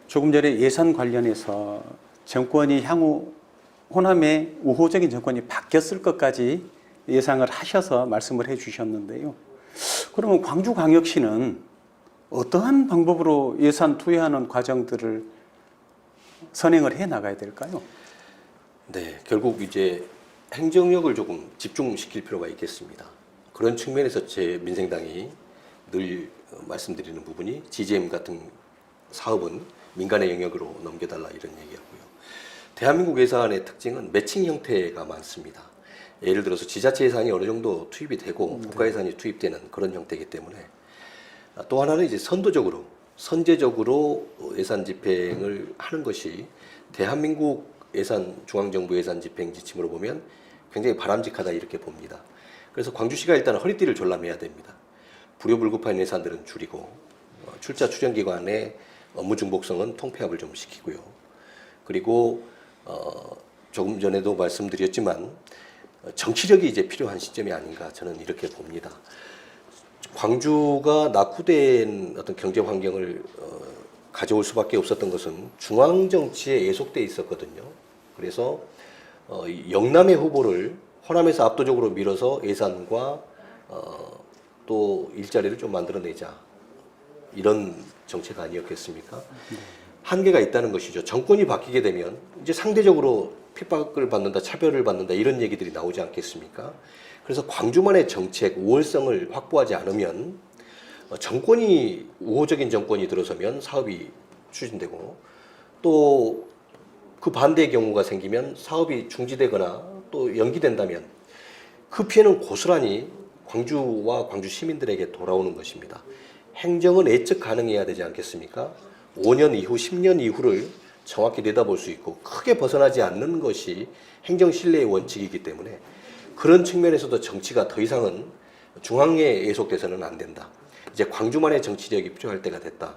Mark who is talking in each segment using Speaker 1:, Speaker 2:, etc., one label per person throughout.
Speaker 1: 조금 전에 예산 관련해서 정권이 향후 호남의 우호적인 정권이 바뀌었을 것까지 예상을 하셔서 말씀을 해 주셨는데요. 그러면 광주광역시는 어떠한 방법으로 예산 투여하는 과정들을 선행을 해 나가야 될까요?
Speaker 2: 네, 결국 이제 행정력을 조금 집중시킬 필요가 있겠습니다. 그런 측면에서 제 민생당이 늘 말씀드리는 부분이 GGM 같은 사업은 민간의 영역으로 넘겨달라 이런 얘기하고요. 대한민국 예산의 특징은 매칭 형태가 많습니다. 예를 들어서 지자체 예산이 어느 정도 투입이 되고 국가 예산이 투입되는 그런 형태이기 때문에 또 하나는 이제 선제적으로 예산 집행을 하는 것이 대한민국 중앙정부 예산 집행 지침으로 보면 굉장히 바람직하다 이렇게 봅니다. 그래서 광주시가 일단 허리띠를 졸라매야 됩니다. 불효불급한 예산들은 줄이고 출자 추정기관의 업무 중복성은 통폐합을 좀 시키고요. 그리고 조금 전에도 말씀드렸지만 정치력이 이제 필요한 시점이 아닌가 저는 이렇게 봅니다. 광주가 낙후된 어떤 경제 환경을 가져올 수밖에 없었던 것은 중앙 정치에 예속돼 있었거든요. 그래서 영남의 후보를 호남에서 압도적으로 밀어서 예산과 또 일자리를 좀 만들어내자 이런 정책 아니었겠습니까? 한계가 있다는 것이죠. 정권이 바뀌게 되면 이제 상대적으로 핍박을 받는다, 차별을 받는다 이런 얘기들이 나오지 않겠습니까? 그래서 광주만의 정책 우월성을 확보하지 않으면 정권이 우호적인 정권이 들어서면 사업이 추진되고 또 그 반대의 경우가 생기면 사업이 중지되거나 또 연기된다면 그 피해는 고스란히 광주와 광주 시민들에게 돌아오는 것입니다. 행정은 예측 가능해야 되지 않겠습니까? 5년 이후, 10년 이후를 정확히 내다볼 수 있고 크게 벗어나지 않는 것이 행정 신뢰의 원칙이기 때문에 그런 측면에서도 정치가 더 이상은 중앙에 예속돼서는 안 된다. 이제 광주만의 정치력이 필요할 때가 됐다.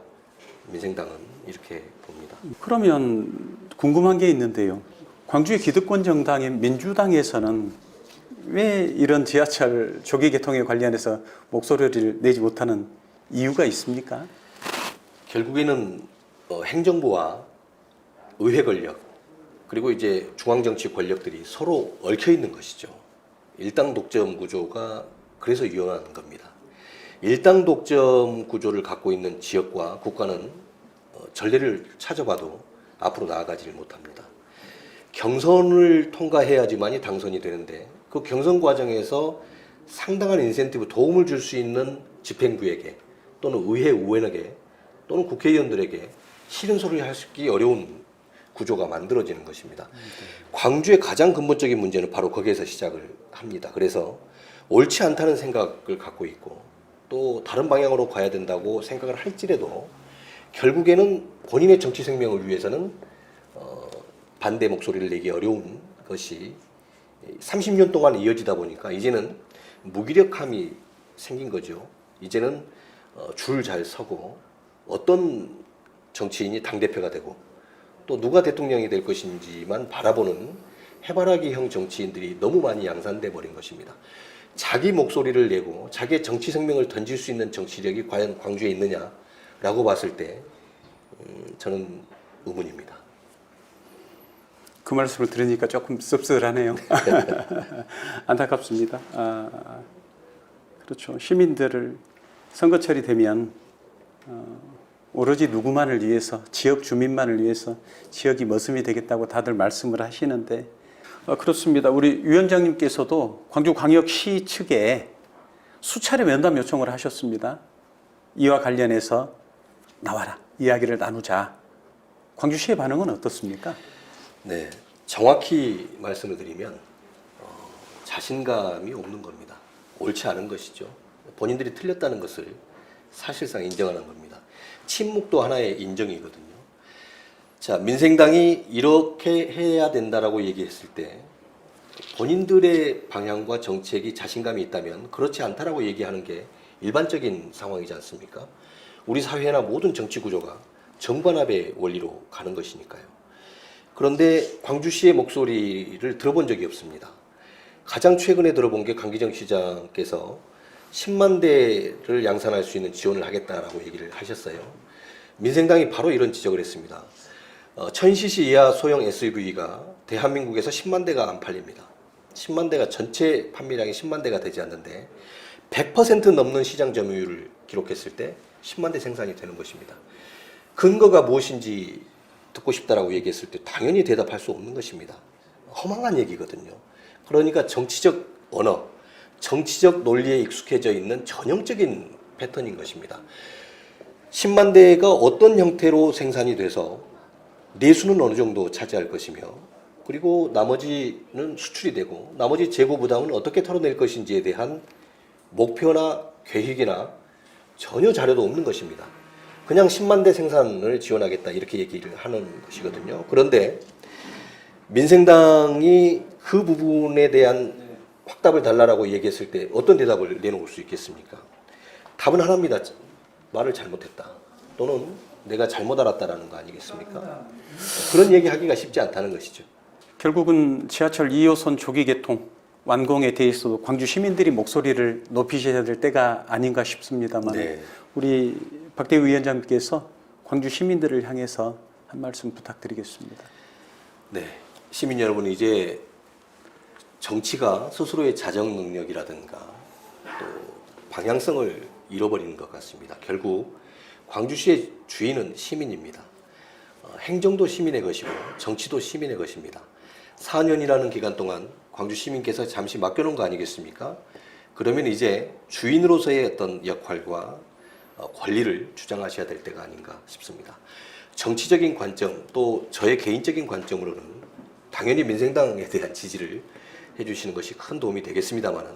Speaker 2: 민생당은 이렇게 봅니다.
Speaker 1: 그러면 궁금한 게 있는데요. 광주의 기득권 정당인 민주당에서는 왜 이런 지하철 조기 개통에 관련해서 목소리를 내지 못하는 이유가 있습니까?
Speaker 2: 결국에는 행정부와 의회 권력 그리고 이제 중앙정치 권력들이 서로 얽혀 있는 것이죠. 일당 독점 구조가 그래서 유연한 겁니다. 일당 독점 구조를 갖고 있는 지역과 국가는 전례를 찾아봐도 앞으로 나아가지를 못합니다. 경선을 통과해야지만이 당선이 되는데 그 경선 과정에서 상당한 인센티브 도움을 줄 수 있는 집행부에게 또는 의회 의원에게 또는 국회의원들에게 싫은 소리를 하기 어려운 구조가 만들어지는 것입니다. 광주의 가장 근본적인 문제는 바로 거기에서 시작을 합니다. 그래서 옳지 않다는 생각을 갖고 있고 또 다른 방향으로 가야 된다고 생각을 할지라도 결국에는 본인의 정치 생명을 위해서는 반대 목소리를 내기 어려운 것이 30년 동안 이어지다 보니까 이제는 무기력함이 생긴 거죠. 이제는 줄 잘 서고 어떤 정치인이 당대표가 되고 또 누가 대통령이 될 것인지만 바라보는 해바라기형 정치인들이 너무 많이 양산돼 버린 것입니다. 자기 목소리를 내고 자기의 정치 생명을 던질 수 있는 정치력이 과연 광주에 있느냐라고 봤을 때 저는 의문입니다.
Speaker 1: 그 말씀을 들으니까 조금 씁쓸하네요. 안타깝습니다. 그렇죠. 시민들을 선거철이 되면 오로지 누구만을 위해서, 지역 주민만을 위해서 지역이 머슴이 되겠다고 다들 말씀을 하시는데 그렇습니다. 우리 위원장님께서도 광주광역시 측에 수차례 면담 요청을 하셨습니다. 이와 관련해서 나와라, 이야기를 나누자. 광주시의 반응은 어떻습니까?
Speaker 2: 네, 정확히 말씀을 드리면 자신감이 없는 겁니다. 옳지 않은 것이죠. 본인들이 틀렸다는 것을 사실상 인정하는 겁니다. 침묵도 하나의 인정이거든요. 자, 민생당이 이렇게 해야 된다라고 얘기했을 때 본인들의 방향과 정책이 자신감이 있다면 그렇지 않다라고 얘기하는 게 일반적인 상황이지 않습니까? 우리 사회나 모든 정치 구조가 정관합의 원리로 가는 것이니까요. 그런데 광주시의 목소리를 들어본 적이 없습니다. 가장 최근에 들어본 게 강기정 시장께서 10만 대를 양산할 수 있는 지원을 하겠다라고 얘기를 하셨어요. 민생당이 바로 이런 지적을 했습니다. 1000cc 이하 소형 SUV가 대한민국에서 10만 대가 안 팔립니다. 10만 대가 전체 판매량이 10만 대가 되지 않는데 100% 넘는 시장 점유율을 기록했을 때 10만 대 생산이 되는 것입니다. 근거가 무엇인지 듣고 싶다라고 얘기했을 때 당연히 대답할 수 없는 것입니다. 허망한 얘기거든요. 그러니까 정치적 언어, 정치적 논리에 익숙해져 있는 전형적인 패턴인 것입니다. 10만 대가 어떤 형태로 생산이 돼서 내수는 어느 정도 차지할 것이며 그리고 나머지는 수출이 되고 나머지 재고 부담은 어떻게 털어낼 것인지에 대한 목표나 계획이나 전혀 자료도 없는 것입니다. 그냥 10만 대 생산을 지원하겠다 이렇게 얘기를 하는 것이거든요. 그런데 민생당이 그 부분에 대한 확답을 달라라고 얘기했을 때 어떤 대답을 내놓을 수 있겠습니까? 답은 하나입니다. 말을 잘못했다. 또는 내가 잘못 알았다라는 거 아니겠습니까? 그런 얘기하기가 쉽지 않다는 것이죠.
Speaker 1: 결국은 지하철 2호선 조기 개통 완공에 대해서도 광주 시민들이 목소리를 높이셔야 될 때가 아닌가 싶습니다만
Speaker 2: 네.
Speaker 1: 우리 박대우 위원장님께서 광주 시민들을 향해서 한 말씀 부탁드리겠습니다.
Speaker 2: 네, 시민 여러분 이제 정치가 스스로의 자정 능력이라든가 또 방향성을 잃어버리는 것 같습니다. 결국 광주시의 주인은 시민입니다. 행정도 시민의 것이고 정치도 시민의 것입니다. 4년이라는 기간 동안 광주 시민께서 잠시 맡겨놓은 거 아니겠습니까? 그러면 이제 주인으로서의 어떤 역할과 권리를 주장하셔야 될 때가 아닌가 싶습니다. 정치적인 관점 또 저의 개인적인 관점으로는 당연히 민생당에 대한 지지를 해주시는 것이 큰 도움이 되겠습니다만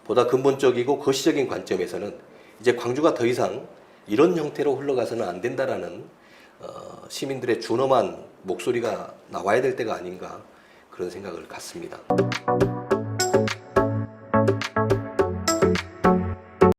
Speaker 2: 보다 근본적이고 거시적인 관점에서는 이제 광주가 더 이상 이런 형태로 흘러가서는 안 된다라는 시민들의 준엄한 목소리가 나와야 될 때가 아닌가 그런 생각을 갖습니다.